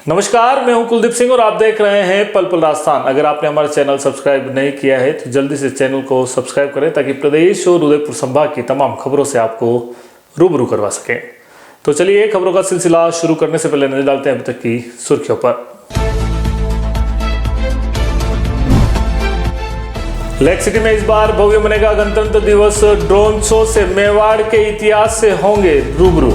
नमस्कार, मैं हूं कुलदीप सिंह और आप देख रहे हैं पल पल राजस्थान। अगर आपने हमारा चैनल सब्सक्राइब नहीं किया है तो जल्दी से चैनल को सब्सक्राइब करें ताकि प्रदेश और उदयपुर संभाग की तमाम खबरों से आपको रूबरू करवा सकें। तो चलिए खबरों का सिलसिला शुरू करने से पहले नजर डालते हैं अभी तक की सुर्खियों पर। लेक सिटी में इस बार भव्य बनेगा गणतंत्र दिवस। ड्रोन शो से मेवाड़ के इतिहास से होंगे रूबरू।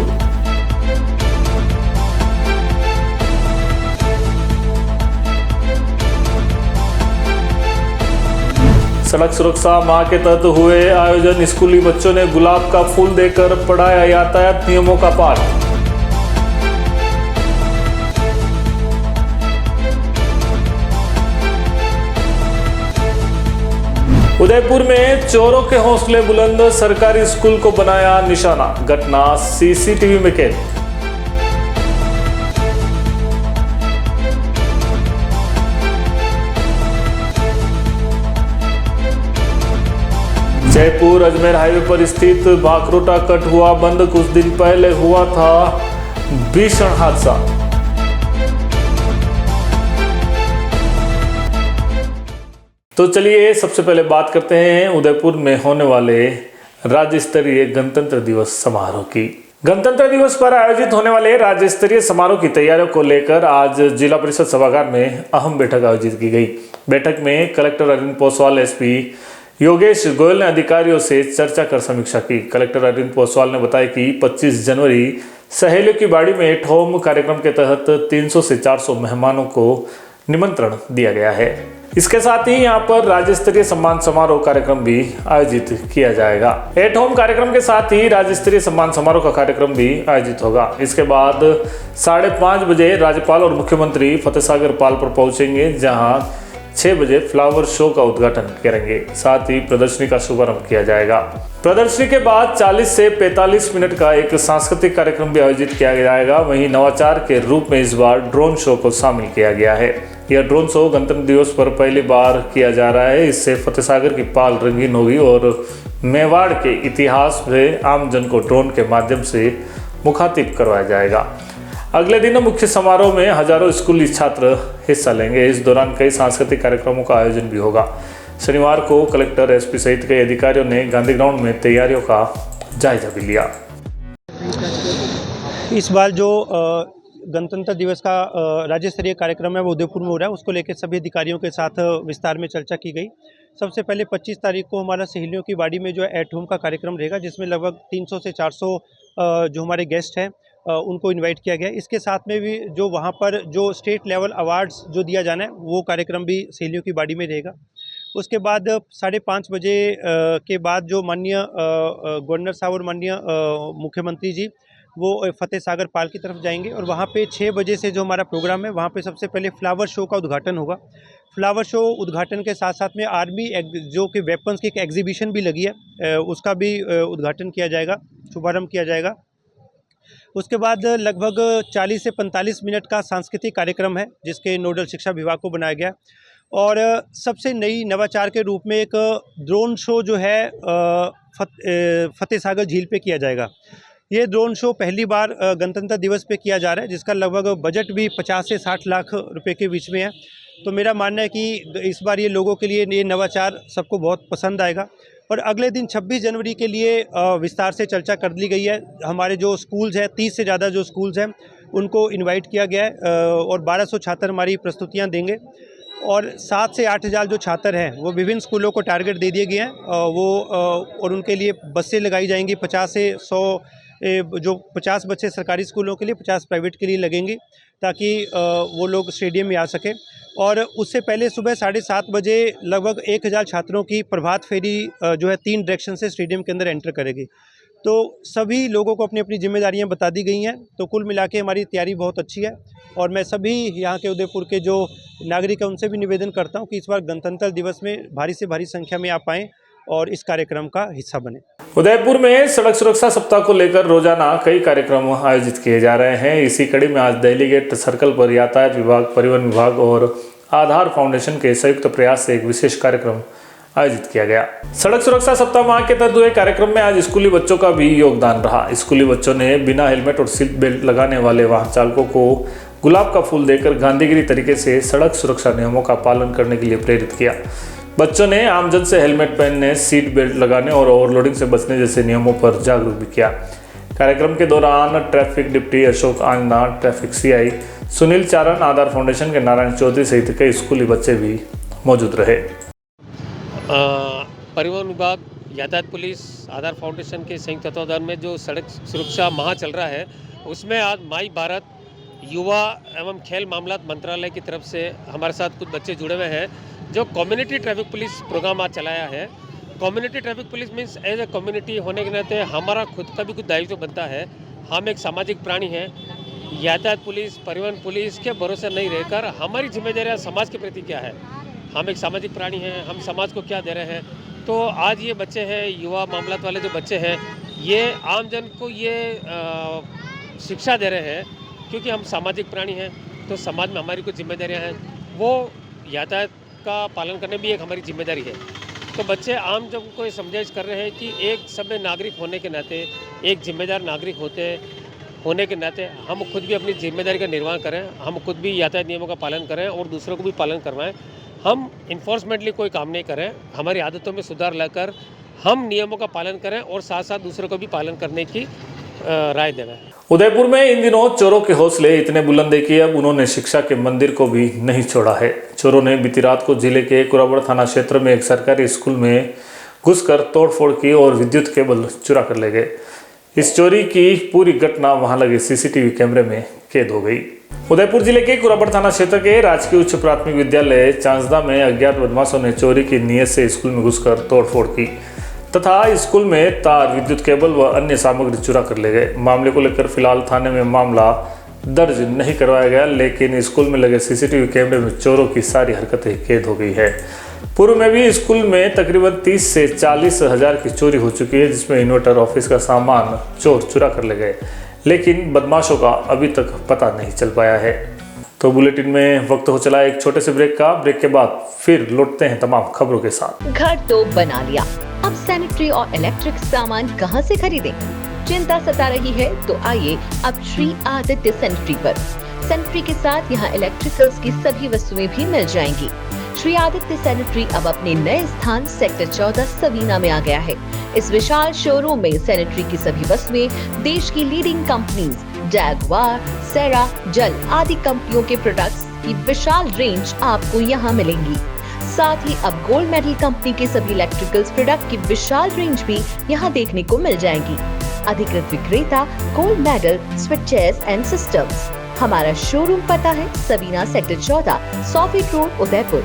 सड़क सुरक्षा माह के तहत हुए आयोजन। स्कूली बच्चों ने गुलाब का फूल देकर पढ़ाया यातायात नियमों का पाठ। उदयपुर में चोरों के हौसले बुलंद। सरकारी स्कूल को बनाया निशाना। घटना सीसीटीवी में कैद। जयपुर अजमेर हाईवे पर स्थित भाखरोटा कट हुआ बंद। कुछ दिन पहले हुआ था भीषण हादसा। तो चलिए सबसे पहले बात करते हैं उदयपुर में होने वाले राज्य स्तरीय गणतंत्र दिवस समारोह की। गणतंत्र दिवस पर आयोजित होने वाले राज्य स्तरीय समारोह की तैयारियों को लेकर आज जिला परिषद सभागार में अहम बैठक आयोजित की गई। बैठक में कलेक्टर अरविंद पोसवाल, एसपी योगेश गोयल ने अधिकारियों से चर्चा कर समीक्षा की। कलेक्टर अरविंद पोसवाल ने बताया कि 25 जनवरी सहेलियों की बाड़ी में एट होम कार्यक्रम के तहत 300 से 400 मेहमानों को निमंत्रण दिया गया है। इसके साथ ही यहां पर राज्य स्तरीय सम्मान समारोह कार्यक्रम भी आयोजित किया जाएगा। एट होम कार्यक्रम के साथ ही राज्य स्तरीय सम्मान समारोह का कार्यक्रम भी आयोजित होगा। इसके बाद 5:30 बजे राज्यपाल और मुख्यमंत्री फतेहसागर पाल पर पहुंचेंगे, जहां 6 बजे फ्लावर शो का उद्घाटन करेंगे। साथ ही प्रदर्शनी का शुभारंभ किया जाएगा। प्रदर्शनी के बाद 40 से 45 मिनट का एक सांस्कृतिक कार्यक्रम भी आयोजित किया जाएगा। वहीं नवाचार के रूप में इस बार ड्रोन शो को शामिल किया गया है। यह ड्रोन शो गणतंत्र दिवस पर पहली बार किया जा रहा है। इससे फतेहसागर की पाल रंगीन होगी और मेवाड़ के इतिहास से आमजन को ड्रोन के माध्यम से मुखातिब करवाया जाएगा। अगले दिन मुख्य समारोह में हजारों स्कूली छात्र हिस्सा लेंगे। इस दौरान कई सांस्कृतिक कार्यक्रमों का आयोजन भी होगा। शनिवार को कलेक्टर, एसपी सहित कई अधिकारियों ने गांधी ग्राउंड में तैयारियों का जायजा भी लिया। इस बार जो गणतंत्र दिवस का राज्य स्तरीय कार्यक्रम है वो उदयपुर में हो रहा है। उसको लेकर सभी अधिकारियों के साथ विस्तार में चर्चा की गई। सबसे पहले 25 तारीख को हमारा सहेलियों की बाड़ी में जो है एट होम का कार्यक्रम रहेगा, जिसमें लगभग 300 से 400 जो हमारे गेस्ट हैं उनको इनवाइट किया गया। इसके साथ में भी जो वहाँ पर जो स्टेट लेवल अवार्ड्स जो दिया जाना है वो कार्यक्रम भी सहेलियों की बाड़ी में रहेगा। उसके बाद 5:30 बजे के बाद जो माननीय गवर्नर साहब और माननीय मुख्यमंत्री जी वो फतेहसागर पाल की तरफ जाएंगे और वहाँ पे 6 बजे से जो हमारा प्रोग्राम है वहाँ पे सबसे पहले फ्लावर शो का उद्घाटन होगा। फ्लावर शो उद्घाटन के साथ साथ में आर्मी जो कि वेपन्स की एक एग्जीबिशन भी लगी है उसका भी उद्घाटन किया जाएगा, शुभारंभ किया जाएगा। उसके बाद लगभग 40 से 45 मिनट का सांस्कृतिक कार्यक्रम है जिसके नोडल शिक्षा विभाग को बनाया गया और सबसे नई नवाचार के रूप में एक ड्रोन शो जो है फतेहसागर झील पे किया जाएगा। ये ड्रोन शो पहली बार गणतंत्र दिवस पे किया जा रहा है, जिसका लगभग बजट भी 50 से 60 लाख रुपए के बीच में है। तो मेरा मानना है कि इस बार ये लोगों के लिए ये नवाचार सबको बहुत पसंद आएगा। और अगले दिन 26 जनवरी के लिए विस्तार से चर्चा कर ली गई है। हमारे जो स्कूल्स हैं 30 से ज़्यादा जो स्कूल्स हैं उनको इनवाइट किया गया है और 1200 छात्र हमारी प्रस्तुतियां देंगे और 7 से 8 हज़ार जो छात्र हैं वो विभिन्न स्कूलों को टारगेट दे दिए गए हैं और उनके लिए बसें लगाई जाएंगी। 50 से 100 जो 50 बच्चे सरकारी स्कूलों के लिए, 50 प्राइवेट के लिए लगेंगी ताकि वो लोग स्टेडियम में आ सकें। और उससे पहले सुबह 7:30 बजे लगभग 1000 छात्रों की प्रभात फेरी जो है 3 डायरेक्शन से स्टेडियम के अंदर एंटर करेगी। तो सभी लोगों को अपनी अपनी जिम्मेदारियां बता दी गई हैं। तो कुल मिला के हमारी तैयारी बहुत अच्छी है और मैं सभी यहाँ के उदयपुर के जो नागरिक हैं उनसे भी निवेदन करता हूँ कि इस बार गणतंत्र दिवस में भारी से भारी संख्या में आप आएँ और इस कार्यक्रम का हिस्सा बने। उदयपुर में सड़क सुरक्षा सप्ताह को लेकर रोजाना कई कार्यक्रम आयोजित किए जा रहे हैं। इसी कड़ी में आज दिल्ली गेट सर्कल पर यातायात विभाग, परिवहन विभाग और आधार फाउंडेशन के संयुक्त प्रयास से एक विशेष कार्यक्रम आयोजित किया गया। सड़क सुरक्षा सप्ताह माह के तहत हुए कार्यक्रम में आज स्कूली बच्चों का भी योगदान रहा। स्कूली बच्चों ने बिना हेलमेट और सीट बेल्ट लगाने वाले वाहन चालकों को गुलाब का फूल देकर गांधीगिरी तरीके से सड़क सुरक्षा नियमों का पालन करने के लिए प्रेरित किया। बच्चों ने आमजन से हेलमेट पहनने, सीट बेल्ट लगाने और ओवरलोडिंग से बचने जैसे नियमों पर जागरूक भी किया। कार्यक्रम के दौरान traffic deputy Ashok Anjana, traffic CI Sunil Charan, Aadhaar foundation के नारायण चौधरी सहित कई स्कूली बच्चे भी मौजूद रहे। परिवहन विभाग, यातायात पुलिस, आधार फाउंडेशन के संयुक्त तत्वावधान में जो सड़क सुरक्षा माह चल रहा है, उसमें आज माई भारत युवा एवं खेल मामलात मंत्रालय की तरफ से हमारे साथ कुछ बच्चे जुड़े हुए हैं जो कम्युनिटी ट्रैफिक पुलिस प्रोग्राम आज चलाया है। Community traffic police means as a community होने के नाते हमारा खुद का भी कुछ दायित्व बनता है। हम एक सामाजिक प्राणी हैं। यातायात पुलिस, परिवहन पुलिस के भरोसे नहीं रहकर हमारी जिम्मेदारियाँ समाज के प्रति क्या है। हम एक सामाजिक प्राणी हैं, हम समाज को क्या दे रहे हैं। तो आज ये बच्चे हैं, युवा मामलात वाले जो बच्चे हैं, ये आम जन को ये शिक्षा दे रहे हैं क्योंकि हम सामाजिक प्राणी हैं। तो समाज में हमारी कुछ जिम्मेदारियां हैं, वो यातायात का पालन करने भी एक हमारी जिम्मेदारी है। तो बच्चे आम जन को ये समझाइश कर रहे हैं कि एक सभ्य नागरिक होने के नाते, एक जिम्मेदार नागरिक होने के नाते हम खुद भी अपनी जिम्मेदारी का निर्वाह करें, हम खुद भी यातायात नियमों का पालन करें और दूसरों को भी पालन करवाएं। हम इन्फोर्समेंटली कोई काम नहीं करें, हमारी आदतों में सुधार लाकर हम नियमों का पालन करें और साथ साथ दूसरों को भी पालन करने की राय दें। उदयपुर में इन दिनों चोरों के हौसले इतने बुलंद है कि अब उन्होंने शिक्षा के मंदिर को भी नहीं छोड़ा है। चोरों ने बीती रात को जिले के कुराबड़ थाना क्षेत्र में एक सरकारी स्कूल में घुसकर तोड़फोड़ की और विद्युत केबल चुरा कर ले गए। इस चोरी की पूरी घटना वहां लगे सीसीटीवी कैमरे में कैद हो गई। उदयपुर जिले के कुराबड़ थाना क्षेत्र के राजकीय उच्च प्राथमिक विद्यालय चांसदा में अज्ञात बदमाशों ने चोरी की नीयत से स्कूल में घुसकर तोड़फोड़ की तथा स्कूल में तार, विद्युत केबल व अन्य सामग्री चुरा कर ले गए। मामले को लेकर फिलहाल थाने में मामला दर्ज नहीं करवाया गया, लेकिन स्कूल में लगे सीसीटीवी कैमरे में चोरों की सारी हरकतें कैद हो गई है। पूर्व में भी स्कूल में तकरीबन 30 से 40 हज़ार की चोरी हो चुकी है, जिसमें इन्वर्टर, ऑफिस का सामान चोर चुरा कर ले गए, लेकिन बदमाशों का अभी तक पता नहीं चल पाया है। तो बुलेटिन में वक्त हो चला एक छोटे से ब्रेक का। ब्रेक के बाद फिर लौटते हैं तमाम खबरों के साथ। घर तो बना लिया, अब सैनिटरी और इलेक्ट्रिक सामान कहां से खरीदें? चिंता सता रही है तो आइए अब श्री आदित्य सैनिटरी पर। सैनिटरी के साथ यहाँ इलेक्ट्रिकल्स की सभी वस्तुएं भी मिल जाएंगी। श्री आदित्य सैनिटरी अब अपने नए स्थान सेक्टर 14 सवीना में आ गया है। इस विशाल शोरूम में सैनिटरी की सभी वस्तुएं देश की लीडिंग कंपनीज जैगवार, सेरा, जल आदि कंपनियों के प्रोडक्ट्स की विशाल रेंज आपको यहाँ मिलेंगी। साथ ही अब गोल्ड मेडल कंपनी के सभी इलेक्ट्रिकल्स प्रोडक्ट की विशाल रेंज भी यहाँ देखने को मिल जाएंगी। अधिकृत विक्रेता gold medal switches and systems. हमारा शोरूम पता है Savina sector 14, 100 feet road, Udaipur.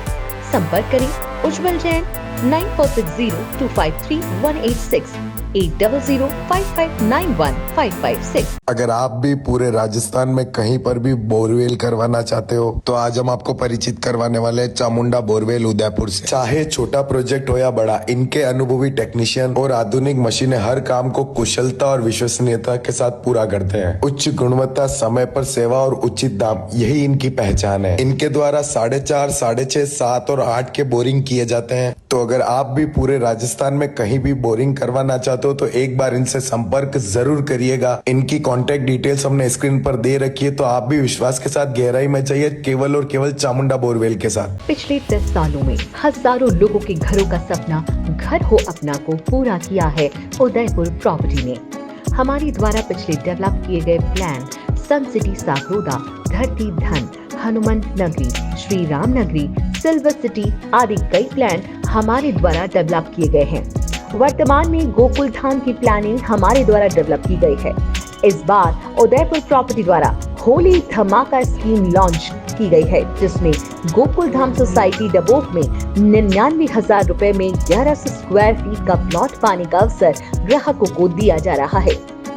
संपर्क करें उज्जवल जैन 9460253186 8005591556। अगर आप भी पूरे राजस्थान में कहीं पर भी बोरवेल करवाना चाहते हो तो आज हम आपको परिचित करवाने वाले हैं चामुंडा बोरवेल उदयपुर से। चाहे छोटा प्रोजेक्ट हो या बड़ा, इनके अनुभवी टेक्नीशियन और आधुनिक मशीनें हर काम को कुशलता और विश्वसनीयता के साथ पूरा करते हैं। उच्च गुणवत्ता, समय पर सेवा और उचित दाम, यही इनकी पहचान है। इनके द्वारा 4.5, 6.5, 7 और 8 के बोरिंग किए जाते हैं। तो अगर आप भी पूरे राजस्थान में कहीं भी बोरिंग करवाना चाहते हो तो एक बार इनसे संपर्क जरूर करिएगा। इनकी कॉन्टेक्ट डिटेल्स हमने स्क्रीन पर दे रखी है, तो आप भी विश्वास के साथ गहराई में चाहिए केवल और केवल चामुंडा बोरवेल के साथ। पिछले 10 सालों में हजारों लोगों के घरों का सपना घर हो अपना को पूरा किया है उदयपुर प्रॉपर्टी ने। हमारे द्वारा पिछले डेवलप किए गए प्लान सन सिटी सागरोदा, धरती धन, हनुमान नगरी, श्री राम नगरी, सिल्वर सिटी आदि कई प्लान हमारे द्वारा डेवलप किए गए हैं। वर्तमान में गोकुल धाम की प्लानिंग हमारे द्वारा डेवलप की गई है। इस बार उदयपुर प्रॉपर्टी द्वारा होली धमाका स्कीम लॉन्च की गई है, जिसमें गोकुल धाम सोसाइटी डबोक में 99,000 रुपए में 1100 स्क्वायर फीट का प्लॉट पाने का अवसर ग्राहकों को दिया जा रहा है।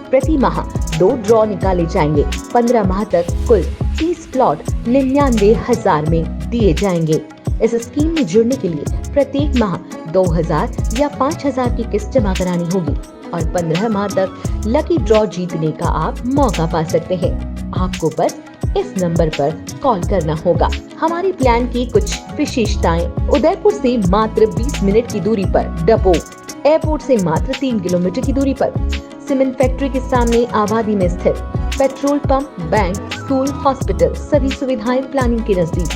प्रति माह 2 ड्रॉ निकाले जाएंगे। 15 माह तक कुल 30 प्लॉट 99,000 में दिए जाएंगे। इस स्कीम में जुड़ने के लिए प्रत्येक माह 2,000 या 5,000 की किस्त जमा करानी होगी और 15 माह तक लकी ड्रॉ जीतने का आप मौका पा सकते हैं। आपको बस इस नंबर पर कॉल करना होगा। हमारी प्लान की कुछ विशेषताएं: उदयपुर से मात्र 20 मिनट की दूरी पर डबोक, एयरपोर्ट से मात्र 3 किलोमीटर की दूरी पर, सीमेंट फैक्ट्री के सामने आबादी में स्थित, petrol pump, bank, school, hospital सभी सुविधाएं प्लानिंग के नजदीक।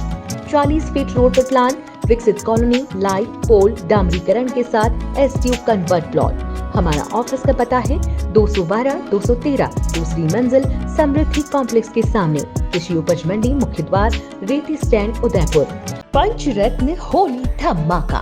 40 फीट रोड पर प्लान, विकसित कॉलोनी, लाइट, पोल, डामरीकरण के साथ एसटीयू कन्वर्ट प्लॉट। हमारा ऑफिस का पता है 212-213 दूसरी मंजिल, समृद्धि कॉम्प्लेक्स के सामने, कृषि उपज मंडी, मुख्य द्वार, रेती स्टैंड, उदयपुर। पंचरत्न होली धमाका।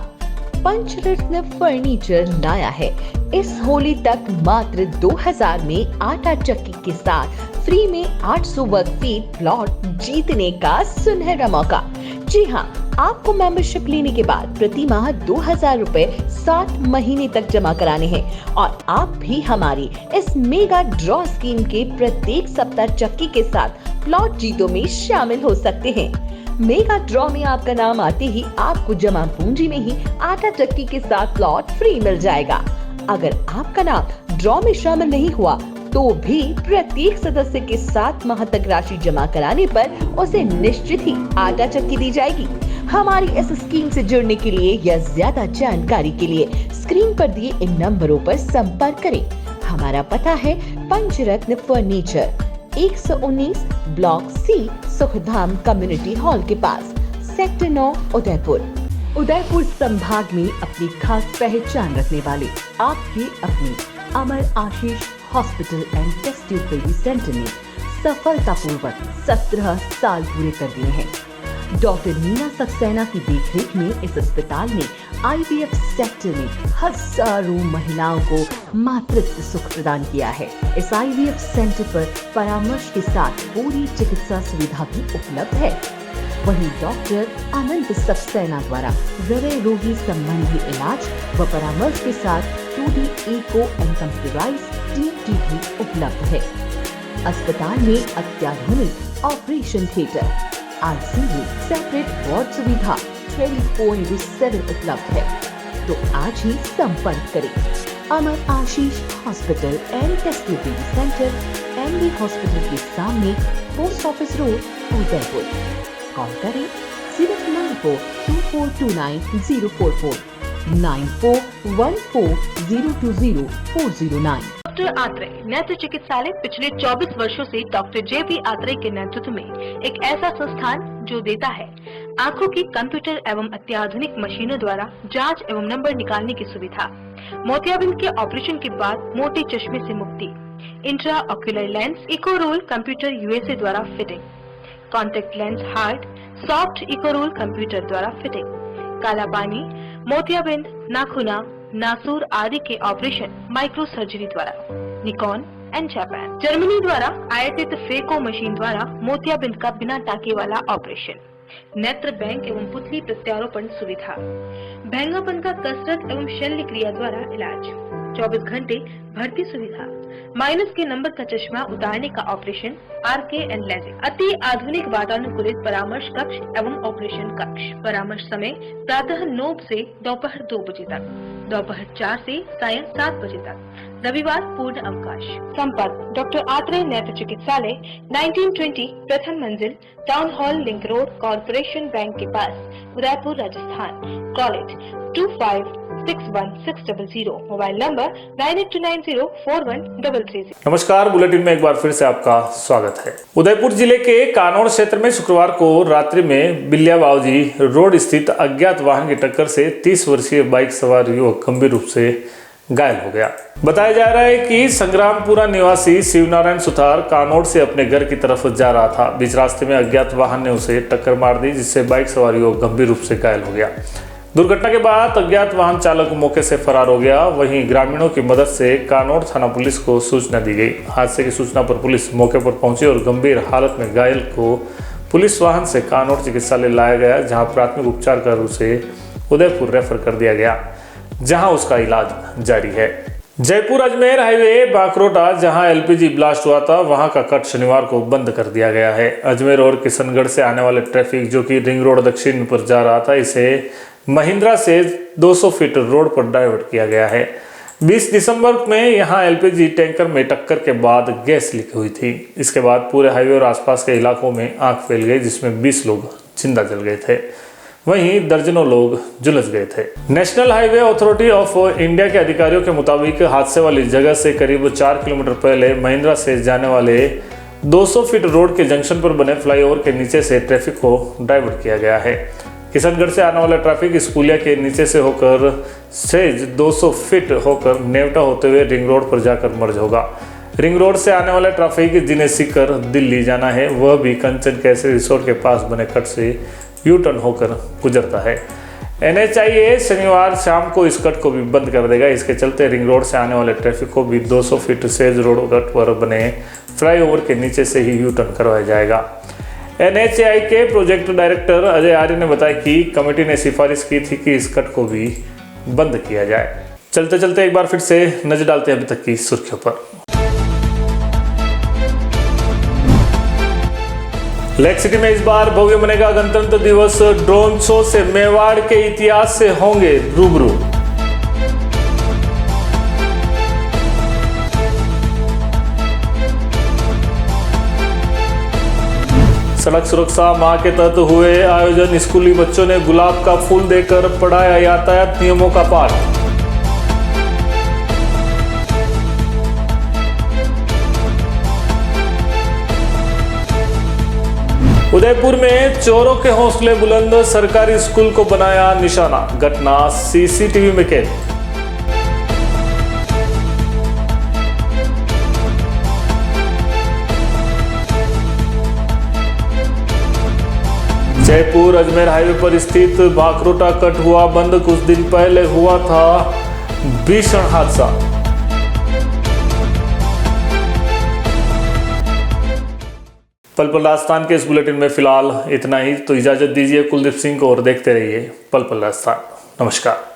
पंचरत्न फर्नीचर लाया है इस होली तक मात्र 2000 में आटा चक्की के साथ फ्री में 800 वर्ग फीट प्लॉट जीतने का सुनहरा मौका। जी हाँ, आपको मेंबरशिप लेने के बाद प्रति माह 2000 रुपए 7 महीने तक जमा कराने हैं और आप भी हमारी इस मेगा ड्रॉ स्कीम के प्रत्येक सप्ताह चक्की के साथ प्लॉट जीतों में शामिल हो सकते हैं। मेगा ड्रॉ में आपका नाम आते ही आपको जमा पूंजी में ही आटा चक्की के साथ प्लॉट फ्री मिल जाएगा। अगर आपका नाम ड्रॉ में शामिल नहीं हुआ तो भी प्रत्येक सदस्य के 7 माह तक राशि जमा कराने पर उसे निश्चित ही आटा चक्की दी जाएगी। हमारी इस स्कीम से जुड़ने के लिए या ज्यादा जानकारी के लिए स्क्रीन पर दिए इन नंबरों पर संपर्क करें। हमारा पता है Panchratna furniture, 119 block C, Sukhdham community hall के पास, सेक्टर 9, उदयपुर। उदयपुर संभाग में अपनी खास पहचान रखने वाले आपके अपने Amar Ashish hospital and test tube baby centre ने सफलतापूर्वक 17 साल पूरे कर दिए हैं। डॉक्टर मीना सक्सेना की देखरेख में इस अस्पताल ने IVF सेक्टर में हजारों महिलाओं को मातृत्व सुख प्रदान किया है। इस IVF सेंटर पर परामर्श के साथ पूरी चिकित्सा सुविधा भी उपलब्ध है। वहीं डॉक्टर अनंत सक्सेना द्वारा हृदय रोगी संबंधी इलाज व परामर्श के साथ 2D echo and computerised TFT भी उपलब्ध है। अस्पताल में अत्याधुनिक operation theatre, ICU, separate ward सुविधा 24/7 उपलब्ध है। तो आज ही संपर्क करें। Amar Ashish hospital and test tube baby centre, MD hospital के सामने, post office road, Udaipur. Call करें 0942429 9414020409। डॉक्टर आत्रेय नेत्र चिकित्सालय पिछले 24 वर्षों से डॉक्टर JP आत्रेय के नेतृत्व में एक ऐसा संस्थान जो देता है आंखों की कंप्यूटर एवं अत्याधुनिक मशीनों द्वारा जांच एवं नंबर निकालने की सुविधा, मोतियाबिंद के ऑपरेशन के बाद मोटे चश्मे से मुक्ति, intra ocular lens, echo roll computer USA द्वारा fitting, contact lens hard, soft echo roll computer द्वारा फिटिंग, काला पानी, मोतियाबिंद, नाखूना, नासूर आदि के ऑपरेशन माइक्रो सर्जरी द्वारा, निकॉन एंड जापान, जर्मनी द्वारा आयातित फेको मशीन द्वारा मोतियाबिंद का बिना टाके वाला ऑपरेशन, नेत्र बैंक एवं पुतली प्रत्यारोपण सुविधा, भैंगापन का कसरत एवं शल्य क्रिया द्वारा इलाज, 24 घंटे भर्ती सुविधा, माइनस के नंबर का चश्मा उतारने का ऑपरेशन, RK एंड लेजिक, अति आधुनिक वातानुकूलित परामर्श कक्ष एवं ऑपरेशन कक्ष। परामर्श समय प्रातः 9 से दोपहर 2 बजे तक, दोपहर 4 से सायं 7 बजे तक, रविवार पूर्ण अवकाश। संपर्क डॉक्टर आत्रेय नेत्र चिकित्सालय, 1920 प्रथम मंजिल, town hall, link road, corporation bank के पास, Udaipur, Rajasthan. College 256160, mobile number 9829041330। नमस्कार, बुलेटिन में एक बार फिर से आपका स्वागत है। उदयपुर जिले के कानौड़ क्षेत्र में शुक्रवार को रात्रि में बिल्लिया बावजी रोड स्थित अज्ञात वाहन की टक्कर से 30 वर्षीय बाइक सवार युवक गंभीर रूप से घायल हो गया। बताया जा रहा है कि संग्रामपुरा निवासी शिवनारायण सुथार कानौड़ से अपने घर की तरफ जा रहा था। बीच रास्ते में अज्ञात वाहन ने उसे टक्कर मार दी, जिससे बाइक सवार युवक गंभीर रूप से घायल हो गया। दुर्घटना के बाद अज्ञात वाहन चालक मौके से फरार हो गया। वहीं ग्रामीणों की मदद से कानौड़ थाना पुलिस को सूचना दी गई। हादसे की सूचना पर पुलिस मौके पर पहुंची और गंभीर हालत में घायल को पुलिस वाहन से कानौड़ चिकित्सालय लाया गया, जहां प्राथमिक उपचार कर उसे उदयपुर रेफर कर दिया गया, जहां उसका इलाज जारी है। जयपुर अजमेर हाईवे बाकरोटा, जहां LPG ब्लास्ट हुआ था, वहां का कट शनिवार को बंद कर दिया गया है। अजमेर और किशनगढ़ से आने वाले ट्रैफिक जो कि रिंग रोड दक्षिण पर जा रहा था, इसे महिंद्रा से 200 फीट रोड पर डाइवर्ट किया गया है। 20 दिसंबर में यहां LPG टैंकर में टक्कर के बाद गैस लीक हुई थी। इसके बाद पूरे हाईवे और आसपास के इलाकों में आग फैल गई, जिसमें 20 लोग जिंदा जल गए थे। वहीं दर्जनों लोग झुलस गए थे। National highway authority of India के अधिकारियों के मुताबिक हादसे वाली जगह से करीब 4 किलोमीटर पहले महिंद्रा से जाने वाले 200 फीट रोड के जंक्शन पर बने फ्लाईओवर के नीचे से ट्रैफिक को डाइवर्ट किया गया है। किशनगढ़ से आने वाला ट्रैफिक इस पुलिया के नीचे से होकर सहज 200 फीट होकर नेवटा होते हुए रिंग रोड पर जाकर मर्ज होगा। रिंग रोड से आने वाला ट्रैफिक जिन्हें सीकर दिल्ली जाना है वह भी कंचन कैसे रिसोर्ट के पास बने कट से यू टर्न होकर गुजरता है। NHAI शनिवार शाम को इस कट को भी बंद कर देगा। इसके चलते रिंग रोड से आने वाले ट्रैफिक को भी 200 फीट सहज रोड कट पर बने फ्लाईओवर के नीचे से ही यू टर्न करवाया जाएगा। NHAI के प्रोजेक्ट डायरेक्टर अजय आर्य ने बताया कि कमेटी ने सिफारिश की थी कि इस कट को भी बंद किया जाए। चलते चलते एक बार फिर से नजर डालते हैं अभी तक की सुर्खियों पर। लेक सिटी में इस बार भव्य बनेगा गणतंत्र दिवस। ड्रोन शो से मेवाड़ के इतिहास से होंगे रूबरू। सड़क सुरक्षा माह के तहत हुए आयोजन। स्कूली बच्चों ने गुलाब का फूल देकर पढ़ाया यातायात नियमों का पाठ। उदयपुर में चोरों के हौसले बुलंद। सरकारी स्कूल को बनाया निशाना। घटना CCTV में कैद। जयपुर अजमेर हाईवे पर स्थित भाखरोटा कट हुआ बंद। कुछ दिन पहले हुआ था भीषण हादसा। पल पल राजस्थान के इस बुलेटिन में फिलहाल इतना ही। तो इजाजत दीजिए कुलदीप सिंह को और देखते रहिए पल पल राजस्थान। नमस्कार।